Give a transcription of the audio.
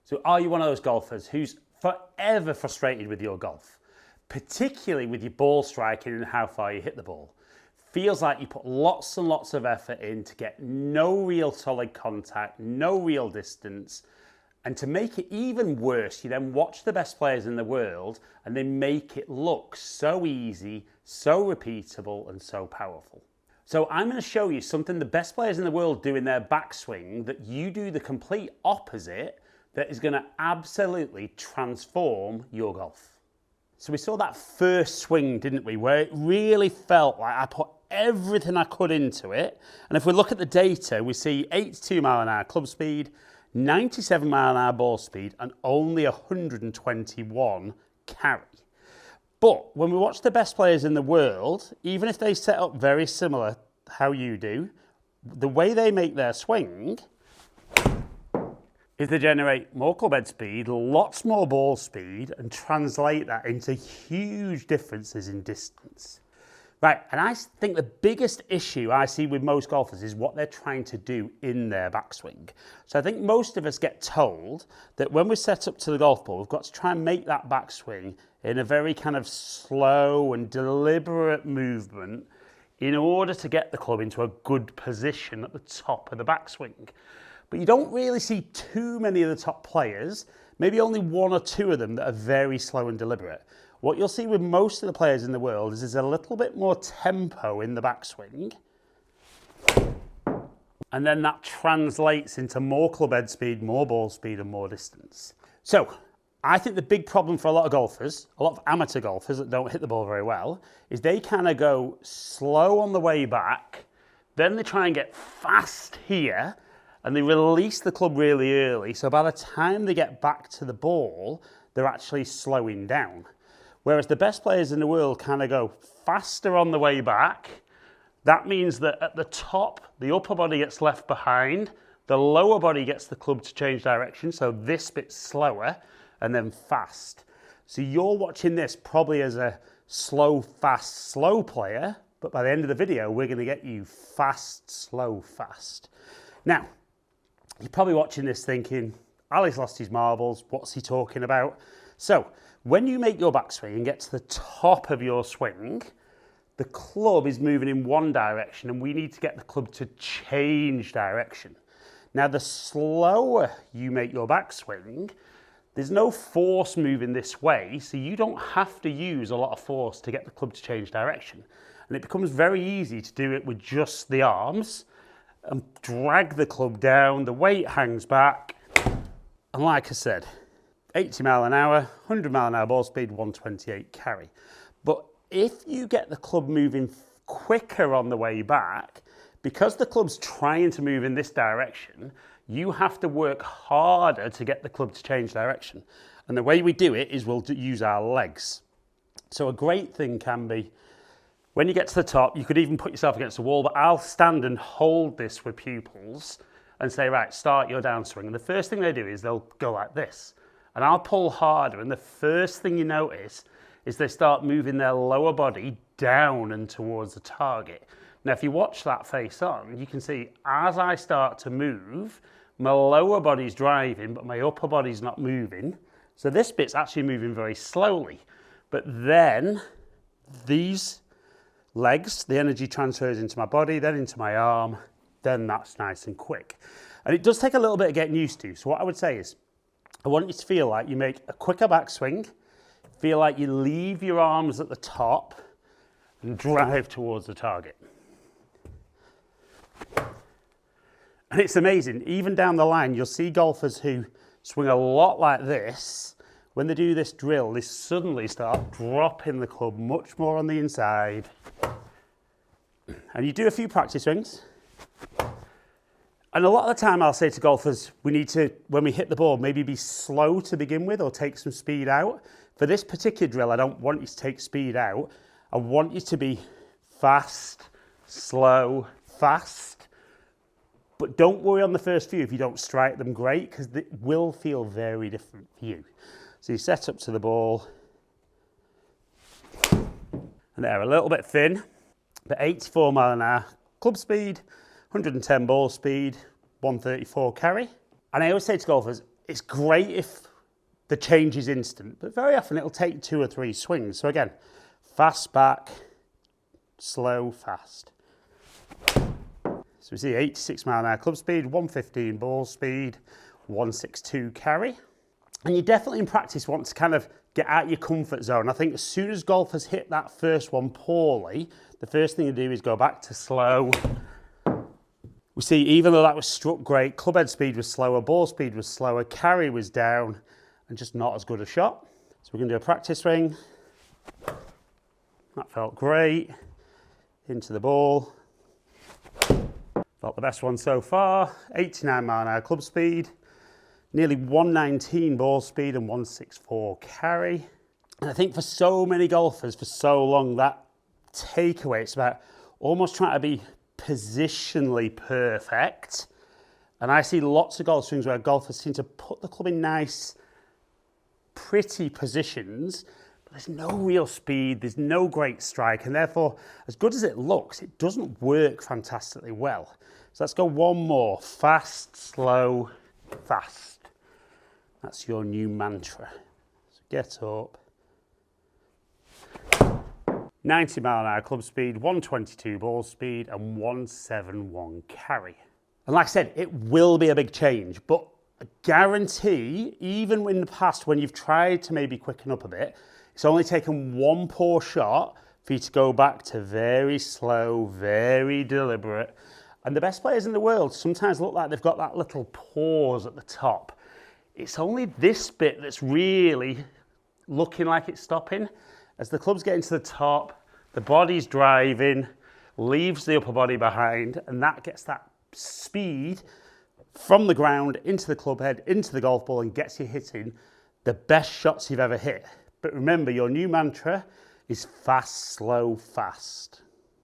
So are you one of those golfers who's forever frustrated with your golf, particularly with your ball striking and how far you hit the ball? Feels like you put lots and lots of effort in to get no real solid contact, no real distance. And to make it even worse, you then watch the best players in the world and they make it look so easy, so repeatable and so powerful. So I'm going to show you something the best players in the world do in their backswing that you do the complete opposite, that is going to absolutely transform your golf. So we saw that first swing, didn't we, where it really felt like I put everything I could into it. And if we look at the data, we see 82 mile an hour club speed, 97 mile an hour ball speed, and only 121 carry. But when we watch the best players in the world, even if they set up very similar how you do, the way they make their swing is they generate more club head speed, lots more ball speed, and translate that into huge differences in distance. Right, and I think the biggest issue I see with most golfers is what they're trying to do in their backswing. So I think most of us get told that when we set up to the golf ball, we've got to try and make that backswing in a very kind of slow and deliberate movement in order to get the club into a good position at the top of the backswing. But you don't really see too many of the top players, maybe only one or two of them that are very slow and deliberate. What you'll see with most of the players in the world is there's a little bit more tempo in the backswing, and then that translates into more club head speed, more ball speed and more distance. So I think the big problem for a lot of golfers, a lot of amateur golfers that don't hit the ball very well, is they kind of go slow on the way back, then they try and get fast here, and they release the club really early, so by the time they get back to the ball, they're actually slowing down. Whereas the best players in the world kind of go faster on the way back. That means that at the top, the upper body gets left behind, the lower body gets the club to change direction, so this bit's slower, and then fast. So you're watching this probably as a slow, fast, slow player, but by the end of the video, we're going to get you fast, slow, fast. Now, you're probably watching this thinking, Ali's lost his marbles, what's he talking about? So, when you make your backswing and get to the top of your swing, the club is moving in one direction and we need to get the club to change direction. Now, the slower you make your backswing, there's no force moving this way, so you don't have to use a lot of force to get the club to change direction. And it becomes very easy to do it with just the arms and drag the club down, the weight hangs back, and like I said, 80 mile an hour, 100 mile an hour ball speed, 128 carry. But if you get the club moving quicker on the way back, because the club's trying to move in this direction, you have to work harder to get the club to change direction. And the way we do it is we'll use our legs. So a great thing can be, when you get to the top, you could even put yourself against the wall, but I'll stand and hold this with pupils and say, right, start your downswing. And the first thing they do is they'll go like this. And I'll pull harder, and the first thing you notice is they start moving their lower body down and towards the target. Now, if you watch that face on, you can see as I start to move, my lower body's driving, but my upper body's not moving. So this bit's actually moving very slowly. But then these legs, the energy transfers into my body, then into my arm, then that's nice and quick. And it does take a little bit of getting used to. So what I would say is, I want you to feel like you make a quicker backswing, feel like you leave your arms at the top and drive towards the target. And it's amazing, even down the line, you'll see golfers who swing a lot like this. When they do this drill, they suddenly start dropping the club much more on the inside. And you do a few practice swings. And a lot of the time I'll say to golfers, we need to, when we hit the ball, maybe be slow to begin with or take some speed out. For this particular drill, I don't want you to take speed out. I want you to be fast, slow, fast. But don't worry on the first few if you don't strike them great, because it will feel very different for you. So you set up to the ball. And they're a little bit thin, but 84 mile an hour club speed, 110 ball speed, 134 carry. And I always say to golfers, It's great if the change is instant, but very often it'll take 2 or 3 swings. So again, fast back, slow, fast. So we see 86 mile an hour club speed, 115 ball speed, 162 carry. And you definitely in practice want to kind of get out your comfort zone. I think as soon as golfers hit that first one poorly, the first thing to do is go back to slow. We see even though that was struck great, club head speed was slower, ball speed was slower, carry was down, and just not as good a shot. So we're going to do a practice swing. That felt great. Into the ball. Felt the best one so far. 89 mile an hour club speed. Nearly 119 ball speed and 164 carry. And I think for so many golfers for so long, that takeaway, it's about almost trying to be positionally perfect. And I see lots of golf swings where golfers seem to put the club in nice, pretty positions, but there's no real speed, there's no great strike, and therefore, as good as it looks, it doesn't work fantastically well. So let's go one more. Fast, slow, fast. That's your new mantra. So get up. 90 mile an hour club speed, 122 ball speed, and 171 carry. And like I said, it will be a big change, but I guarantee, even in the past when you've tried to maybe quicken up a bit, it's only taken one poor shot for you to go back to very slow, very deliberate. And the best players in the world sometimes look like they've got that little pause at the top. It's only this bit that's really looking like it's stopping. As the club's getting to the top, the body's driving, leaves the upper body behind, and that gets that speed from the ground into the club head, into the golf ball, and gets you hitting the best shots you've ever hit. But remember, your new mantra is fast, slow, fast.